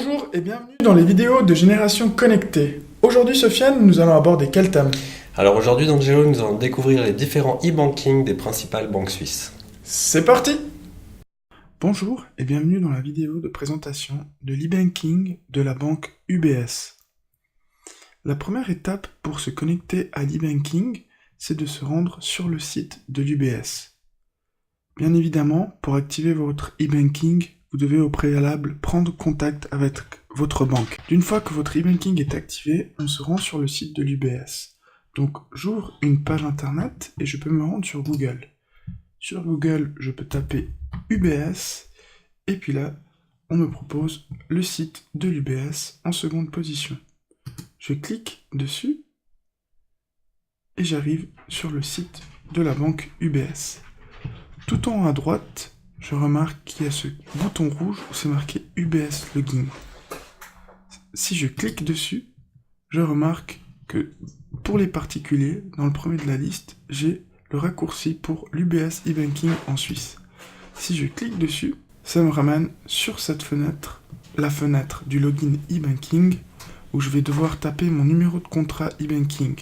Bonjour et bienvenue dans les vidéos de Génération Connectée. Aujourd'hui Sofiane, nous allons aborder quel thème? Alors aujourd'hui dans Géo, nous allons découvrir les différents e-banking des principales banques suisses. C'est parti! Bonjour et bienvenue dans la vidéo de présentation de l'e-banking de la banque UBS. La première étape pour se connecter à l'e-banking, c'est de se rendre sur le site de l'UBS. Bien évidemment, pour activer votre e-banking, vous devez au préalable prendre contact avec votre banque. D'une fois que votre e-banking est activé, on se rend sur le site de l'UBS. Donc j'ouvre une page internet et je peux me rendre sur Google. Sur Google, je peux taper UBS et puis là, on me propose le site de l'UBS en seconde position. Je clique dessus et j'arrive sur le site de la banque UBS. Tout en haut à droite, je remarque qu'il y a ce bouton rouge où c'est marqué UBS Login. Si je clique dessus, je remarque que pour les particuliers, dans le premier de la liste, j'ai le raccourci pour l'UBS e-banking en Suisse. Si je clique dessus, ça me ramène sur cette fenêtre, la fenêtre du login e-banking, où je vais devoir taper mon numéro de contrat e-banking.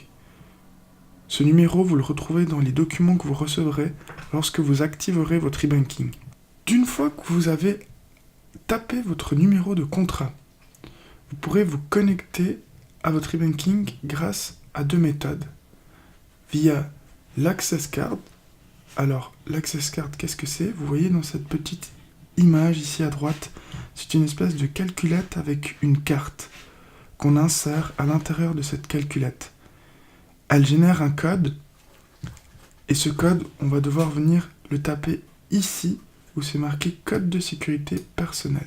Ce numéro, vous le retrouvez dans les documents que vous recevrez lorsque vous activerez votre e-banking. D'une fois que vous avez tapé votre numéro de contrat, vous pourrez vous connecter à votre e-banking grâce à deux méthodes. Via l'Access Card. Alors, l'Access Card, qu'est-ce que c'est? Vous voyez dans cette petite image ici à droite, c'est une espèce de calculette avec une carte qu'on insère à l'intérieur de cette calculette. Elle génère un code, et ce code, on va devoir venir le taper ici, où c'est marqué code de sécurité personnel.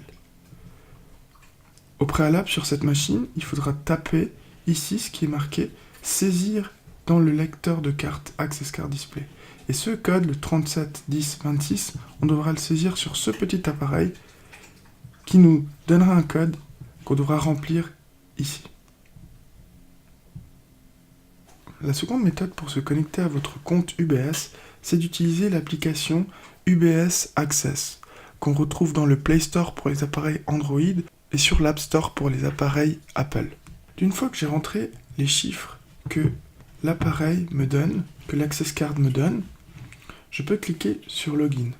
Au préalable, sur cette machine, il faudra taper ici ce qui est marqué saisir dans le lecteur de carte Access Card Display. Et ce code, le 371026, on devra le saisir sur ce petit appareil qui nous donnera un code qu'on devra remplir ici. La seconde méthode pour se connecter à votre compte UBS, c'est d'utiliser l'application UBS Access, qu'on retrouve dans le Play Store pour les appareils Android et sur l'App Store pour les appareils Apple. D'une fois que j'ai rentré les chiffres que l'appareil me donne, que l'Access Card me donne, je peux cliquer sur Login.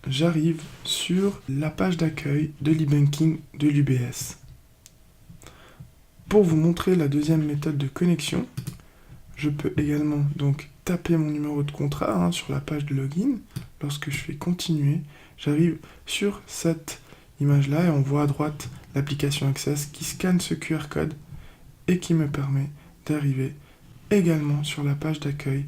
J'arrive sur la page d'accueil de l'e-banking de l'UBS. Pour vous montrer la deuxième méthode de connexion, je peux également donc taper mon numéro de contrat sur la page de login. Lorsque je fais continuer, j'arrive sur cette image-là et on voit à droite l'application Access qui scanne ce QR code et qui me permet d'arriver également sur la page d'accueil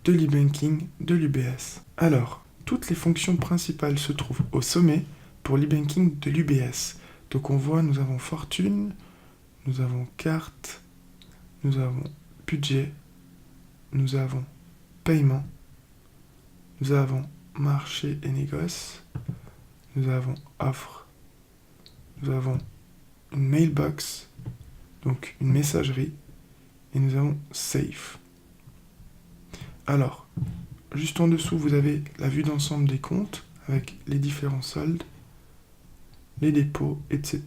de l'e-banking de l'UBS. Alors, toutes les fonctions principales se trouvent au sommet pour l'e-banking de l'UBS. Donc on voit, nous avons fortune, nous avons carte, nous avons budget, nous avons paiement, nous avons marché et négoce, nous avons offre, nous avons une mailbox, donc une messagerie, et nous avons safe. Alors, juste en dessous, vous avez la vue d'ensemble des comptes avec les différents soldes, les dépôts, etc.,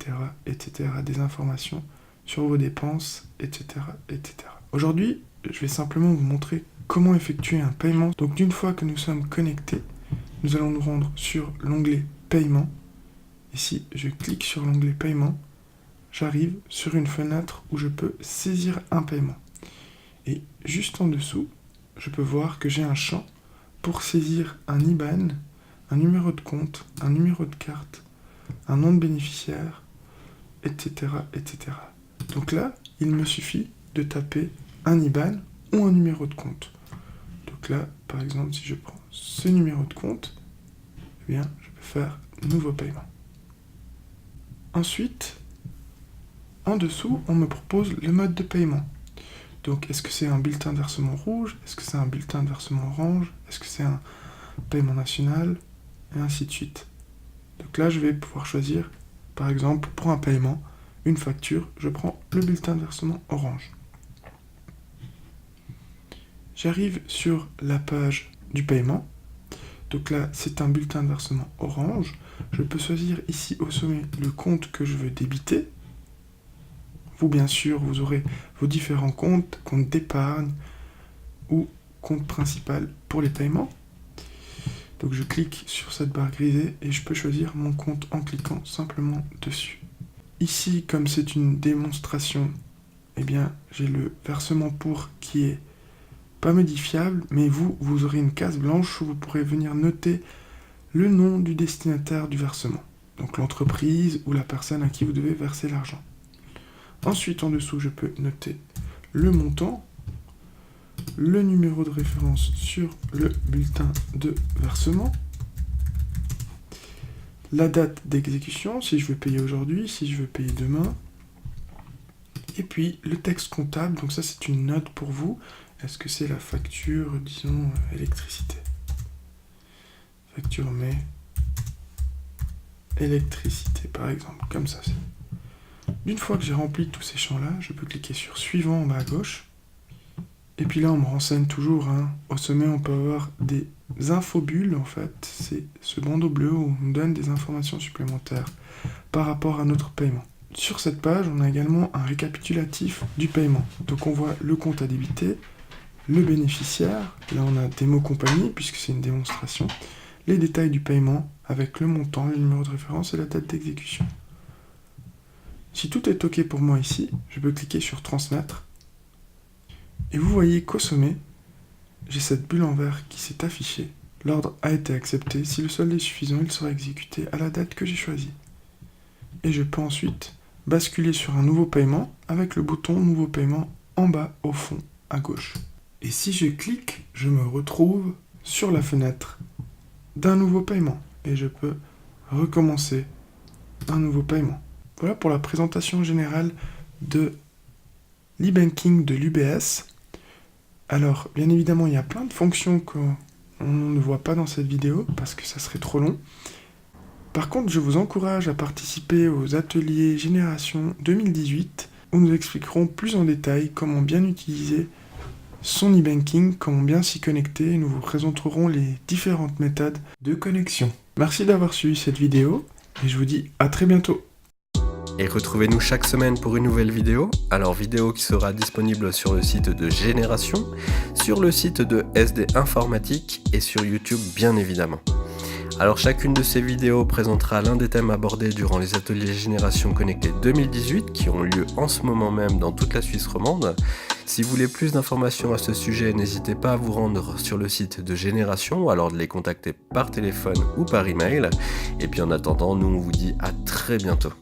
etc., des informations sur vos dépenses, etc., etc. Aujourd'hui, je vais simplement vous montrer comment effectuer un paiement. Donc d'une fois que nous sommes connectés, nous allons nous rendre sur l'onglet Paiement. Ici, je clique sur l'onglet Paiement. J'arrive sur une fenêtre où je peux saisir un paiement. Et juste en dessous, je peux voir que j'ai un champ pour saisir un IBAN, un numéro de compte, un numéro de carte, un nom de bénéficiaire, etc., etc. Donc là, il me suffit de taper un IBAN ou un numéro de compte. Donc là, par exemple, si je prends ce numéro de compte, eh bien, je peux faire nouveau paiement. Ensuite, en dessous, on me propose le mode de paiement. Donc, est-ce que c'est un bulletin de versement rouge? Est-ce que c'est un bulletin de versement orange? Est-ce que c'est un paiement national? Et ainsi de suite. Donc là, je vais pouvoir choisir, par exemple, pour un paiement, une facture, je prends le bulletin de versement orange. J'arrive sur la page du paiement. Donc là, c'est un bulletin de versement orange. Je peux choisir ici au sommet le compte que je veux débiter. Vous, bien sûr, vous aurez vos différents comptes, compte d'épargne ou compte principal pour les paiements. Donc je clique sur cette barre grisée et je peux choisir mon compte en cliquant simplement dessus. Ici, comme c'est une démonstration, eh bien, j'ai le versement pour qui est pas modifiable, mais vous aurez une case blanche où vous pourrez venir noter le nom du destinataire du versement. Donc l'entreprise ou la personne à qui vous devez verser l'argent. Ensuite, en dessous, je peux noter le montant, le numéro de référence sur le bulletin de versement, la date d'exécution, si je veux payer aujourd'hui, si je veux payer demain, et puis le texte comptable, donc ça c'est une note pour vous. Est-ce que c'est la facture, disons, électricité? Facture mais électricité, par exemple, comme ça. Une fois que j'ai rempli tous ces champs-là, je peux cliquer sur suivant en bas à gauche. Et puis là, on me renseigne toujours. Au sommet, on peut avoir des infobulles, en fait. C'est ce bandeau bleu où on nous donne des informations supplémentaires par rapport à notre paiement. Sur cette page, on a également un récapitulatif du paiement. Donc on voit le compte à débiter, le bénéficiaire, là on a des mots compagnie, puisque c'est une démonstration, les détails du paiement, avec le montant, le numéro de référence et la date d'exécution. Si tout est OK pour moi ici, je peux cliquer sur transmettre. Et vous voyez qu'au sommet, j'ai cette bulle en vert qui s'est affichée. L'ordre a été accepté. Si le solde est suffisant, il sera exécuté à la date que j'ai choisie. Et je peux ensuite basculer sur un nouveau paiement avec le bouton nouveau paiement en bas au fond à gauche. Et si je clique, je me retrouve sur la fenêtre d'un nouveau paiement. Et je peux recommencer un nouveau paiement. Voilà pour la présentation générale de l'e-banking de l'UBS. Alors, bien évidemment, il y a plein de fonctions qu'on ne voit pas dans cette vidéo parce que ça serait trop long. Par contre, je vous encourage à participer aux ateliers Génération 2018 où nous expliquerons plus en détail comment bien utiliser son e-banking, comment bien s'y connecter et nous vous présenterons les différentes méthodes de connexion. Merci d'avoir suivi cette vidéo et je vous dis à très bientôt. Et retrouvez-nous chaque semaine pour une nouvelle vidéo. Alors vidéo qui sera disponible sur le site de Génération, sur le site de SD Informatique et sur YouTube bien évidemment. Alors chacune de ces vidéos présentera l'un des thèmes abordés durant les ateliers Génération Connectée 2018 qui ont lieu en ce moment même dans toute la Suisse romande. Si vous voulez plus d'informations à ce sujet, n'hésitez pas à vous rendre sur le site de Génération ou alors de les contacter par téléphone ou par email. Et puis en attendant, nous on vous dit à très bientôt.